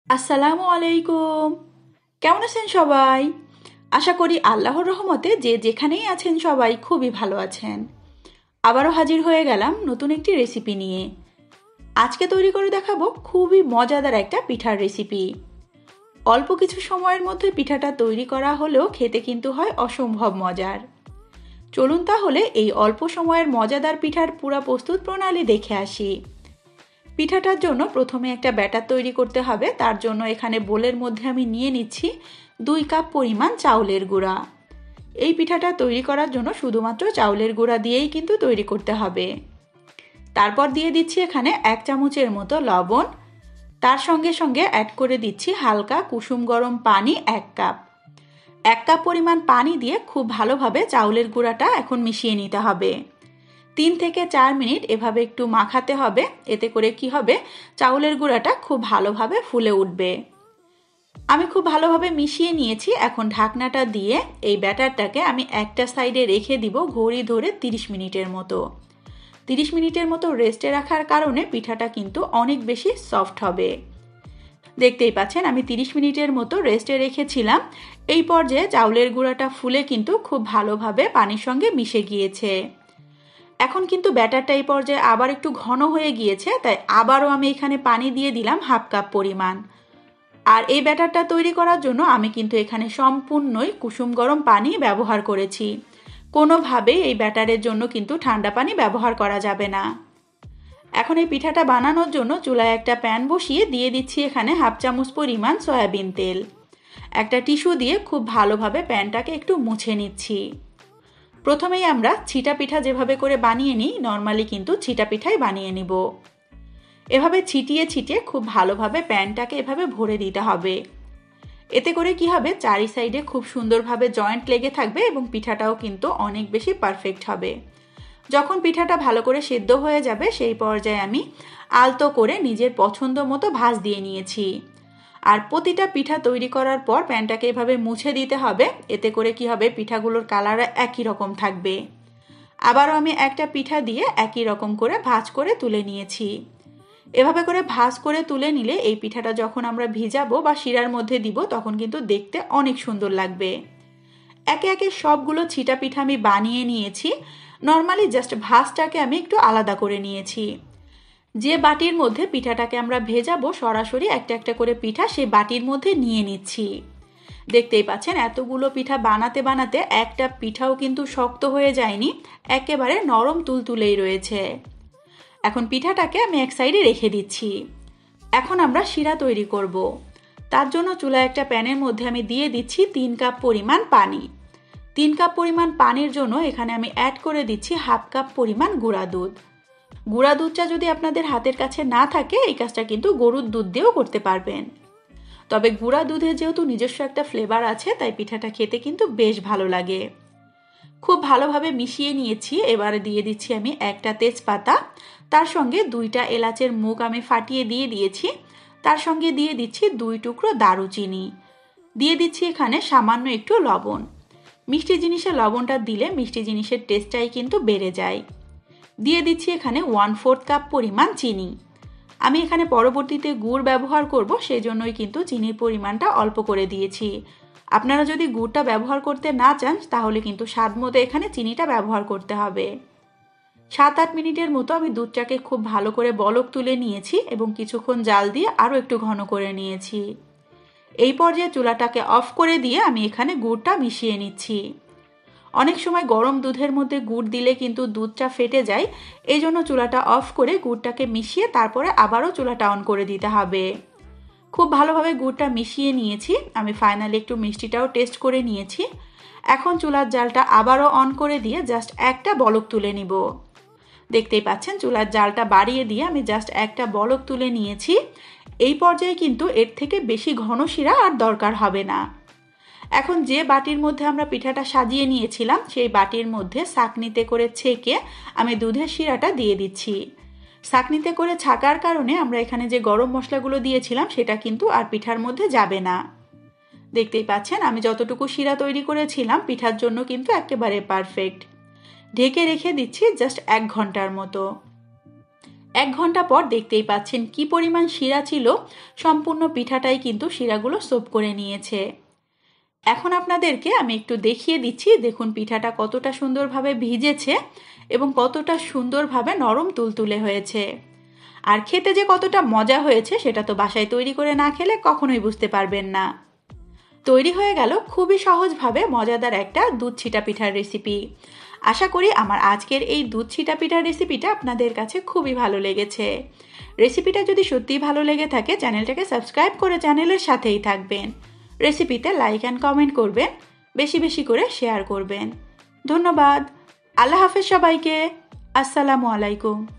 আসসালামু আলাইকুম। কেমন আছেন সবাই? আশা করি আল্লাহর রহমতে যে যেখানেই আছেন সবাই খুবই ভালো আছেন। আবারও হাজির হয়ে গেলাম নতুন একটি রেসিপি নিয়ে। আজকে তৈরি করে দেখাবো খুবই মজাদার একটা পিঠার রেসিপি। অল্প কিছু সময়ের মধ্যে পিঠাটা তৈরি করা হলেও খেতে কিন্তু হয় অসম্ভব মজার। চলুন তাহলে এই অল্প সময়ের মজাদার পিঠার পুরো প্রস্তুত প্রণালী দেখে আসি। পিঠাটার জন্য প্রথমে একটা ব্যাটার তৈরি করতে হবে। তার জন্য এখানে বোলের মধ্যে আমি নিয়ে নিচ্ছি 2 কাপ পরিমাণ চাউলের গুঁড়া। এই পিঠাটা তৈরি করার জন্য শুধুমাত্র চাউলের গুঁড়া দিয়েই কিন্তু তৈরি করতে হবে। তারপর দিয়ে দিচ্ছি এখানে 1 চামচের মতো লবণ। তার সঙ্গে সঙ্গে অ্যাড করে দিচ্ছি হালকা কুসুম গরম পানি 1 কাপ। 1 কাপ পরিমাণ পানি দিয়ে খুব ভালোভাবে চাউলের গুঁড়াটা এখন মিশিয়ে নিতে হবে। 3 থেকে 4 মিনিট এভাবে একটু মাখাতে হবে। এতে করে কি হবে, চাউলের গুঁড়াটা খুব ভালোভাবে ফুলে উঠবে। আমি খুব ভালোভাবে মিশিয়ে নিয়েছি। এখন ঢাকনাটা দিয়ে এই ব্যাটারটাকে আমি একটা সাইডে রেখে দিব ঘড়ি ধরে 30 মিনিটের মতো। 30 মিনিটের মতো রেস্টে রাখার কারণে পিঠাটা কিন্তু অনেক বেশি সফট হবে। দেখতেই পাচ্ছেন আমি 30 মিনিটের মতো রেস্টে রেখেছিলাম। এই পর্যায়ে চাউলের গুঁড়াটা ফুলে কিন্তু খুব ভালোভাবে পানির সঙ্গে মিশে গিয়েছে। এখন কিন্তু ব্যাটারটা এই পর্যায়ে আবার একটু ঘন হয়ে গিয়েছে, তাই আবারও আমি এখানে পানি দিয়ে দিলাম 1/2 কাপ পরিমাণ। আর এই ব্যাটারটা তৈরি করার জন্য আমি কিন্তু এখানে সম্পূর্ণই কুসুম গরম পানি ব্যবহার করেছি। কোনোভাবেই এই ব্যাটারের জন্য কিন্তু ঠান্ডা পানি ব্যবহার করা যাবে না। এখন এই পিঠাটা বানানোর জন্য চুলায় একটা প্যান বসিয়ে দিয়ে দিচ্ছি এখানে 1/2 চামচ পরিমাণ সয়াবিন তেল। একটা টিস্যু দিয়ে খুব ভালোভাবে প্যানটাকে একটু মুছে নিচ্ছি। প্রথমেই আমরা ছিটা পিঠা যেভাবে করে বানিয়ে নিই, নর্মালি কিন্তু ছিটা পিঠাই বানিয়ে নিব। এভাবে ছিটিয়ে ছিটিয়ে খুব ভালোভাবে প্যানটাকে এভাবে ভরে দিতে হবে। এতে করে কি হবে, চারি সাইডে খুব সুন্দরভাবে জয়েন্ট লেগে থাকবে এবং পিঠাটাও কিন্তু অনেক বেশি পারফেক্ট হবে। যখন পিঠাটা ভালো করে সেদ্ধ হয়ে যাবে সেই পর্যায়ে আমি আলতো করে নিজের পছন্দ মতো ভাঁজ দিয়ে নিয়েছি। আর প্রতিটা পিঠা তৈরি করার পর প্যানটাকে এভাবে মুছে দিতে হবে। এতে করে কি হবে, পিঠাগুলোর কালার একই রকম থাকবে। আবারও আমি একটা পিঠা দিয়ে একই রকম করে ভাঁজ করে তুলে নিয়েছি। এভাবে করে ভাঁজ করে তুলে নিলে এই পিঠাটা যখন আমরা ভিজাবো বা শিরার মধ্যে দিব তখন কিন্তু দেখতে অনেক সুন্দর লাগবে। একে একে সবগুলো ছিটা পিঠা আমি বানিয়ে নিয়েছি। নর্মালি জাস্ট ভাঁজটাকে আমি একটু আলাদা করে নিয়েছি। যে বাটির মধ্যে পিঠাটাকে আমরা ভেজাবো সরাসরি একটা একটা করে পিঠা সেই বাটির মধ্যে নিয়ে নিচ্ছি। দেখতেই পাচ্ছেন এতগুলো পিঠা বানাতে বানাতে একটা পিঠাও কিন্তু শক্ত হয়ে যায়নি, একেবারে নরম তুলতুলেই রয়েছে। এখন পিঠাটাকে আমি এক সাইডে রেখে দিচ্ছি। এখন আমরা শিরা তৈরি করব। তার জন্য চুলায় একটা প্যানের মধ্যে আমি দিয়ে দিচ্ছি 3 কাপ পরিমাণ পানি। 3 কাপ পরিমাণ পানির জন্য এখানে আমি অ্যাড করে দিচ্ছি 1/2 কাপ পরিমাণ গুঁড়া দুধ। গুঁড়া দুধটা যদি আপনাদের হাতের কাছে না থাকে এই কাজটা কিন্তু গরুর দুধ দিয়েও করতে পারবেন। তবে গুঁড়া দুধের যেহেতু নিজস্ব একটা ফ্লেভার আছে তাই পিঠাটা খেতে কিন্তু বেশ ভালো লাগে। খুব ভালোভাবে মিশিয়ে নিয়েছি। এবারে দিয়ে দিচ্ছি আমি একটা তেজপাতা, তার সঙ্গে 2টা এলাচের মুখ আমি ফাটিয়ে দিয়ে দিয়েছি। তার সঙ্গে দিয়ে দিচ্ছি 2 টুকরো দারুচিনি। দিয়ে দিচ্ছি এখানে সামান্য একটু লবণ। মিষ্টি জিনিসে লবণটা দিলে মিষ্টি জিনিসের টেস্টটাই কিন্তু বেড়ে যায়। দিয়ে দিচ্ছি এখানে 1/4 কাপ পরিমাণ চিনি। আমি এখানে পরবর্তীতে গুড় ব্যবহার করব, সেই জন্যই কিন্তু চিনির পরিমাণটা অল্প করে দিয়েছি। আপনারা যদি গুড়টা ব্যবহার করতে না চান তাহলে কিন্তু স্বাদ মতো এখানে চিনিটা ব্যবহার করতে হবে। 7-8 মিনিটের মতো আমি দুধটাকে খুব ভালো করে বলক তুলে নিয়েছি এবং কিছুক্ষণ জাল দিয়ে আরও একটু ঘন করে নিয়েছি। এই পর্যায়ে চুলাটাকে অফ করে দিয়ে আমি এখানে গুড়টা মিশিয়ে নিচ্ছি। অনেক সময় গরম দুধের মধ্যে গুড় দিলে কিন্তু দুধটা ফেটে যায়, এই জন্য চুলাটা অফ করে গুড়টাকে মিশিয়ে তারপরে আবারও চুলাটা অন করে দিতে হবে। খুব ভালোভাবে গুড়টা মিশিয়ে নিয়েছি। আমি ফাইনালি একটু মিষ্টিটাও টেস্ট করে নিয়েছি। এখন চুলার জালটা আবারও অন করে দিয়ে জাস্ট একটা বলক তুলে নিব। দেখতেই পাচ্ছেন চুলার জালটা বাড়িয়ে দিয়ে আমি জাস্ট একটা বলক তুলে নিয়েছি। এই পর্যায়ে কিন্তু এর থেকে বেশি ঘন শিরা আর দরকার হবে না। এখন যে বাটির মধ্যে আমরা পিঠাটা সাজিয়ে নিয়েছিলাম সেই বাটির মধ্যে ছাঁকনিতে করে ছেঁকে আমি দুধের শিরাটা দিয়ে দিচ্ছি। ছাঁকনিতে করে ছাকার কারণে আমরা এখানে যে গরম মশলাগুলো দিয়েছিলাম সেটা কিন্তু আর পিঠার মধ্যে যাবে না। দেখতেই পাচ্ছেন আমি যতটুকু শিরা তৈরি করেছিলাম পিঠার জন্য কিন্তু একেবারে পারফেক্ট। ঢেকে রেখে দিচ্ছি জাস্ট 1 ঘন্টার মতো। 1 ঘন্টা পর দেখতেই পাচ্ছেন কি পরিমাণ শিরা ছিল, সম্পূর্ণ পিঠাটাই কিন্তু শিরাগুলো সোপ করে নিয়েছে। এখন আপনাদেরকে আমি একটু দেখিয়ে দিচ্ছি, দেখুন পিঠাটা কতটা সুন্দরভাবে ভিজেছে এবং কতটা সুন্দরভাবে নরম তুলতুলে হয়েছে। আর খেতে যে কতটা মজা হয়েছে সেটা তো বাসায় তৈরি করে না খেলে কখনোই বুঝতে পারবেন না। তৈরি হয়ে গেল খুবই সহজভাবে মজাদার একটা দুধ ছিটা পিঠার রেসিপি। আশা করি আমার আজকের এই দুধ ছিটা পিঠার রেসিপিটা আপনাদের কাছে খুবই ভালো লেগেছে। রেসিপিটা যদি সত্যিই ভালো লেগে থাকে চ্যানেলটাকে সাবস্ক্রাইব করে চ্যানেলের সাথেই থাকবেন। রেসিপিতে লাইক অ্যান্ড কমেন্ট করবেন, বেশি বেশি করে শেয়ার করবেন। ধন্যবাদ। আল্লাহ হাফেজ সবাইকে। আসসালামু আলাইকুম।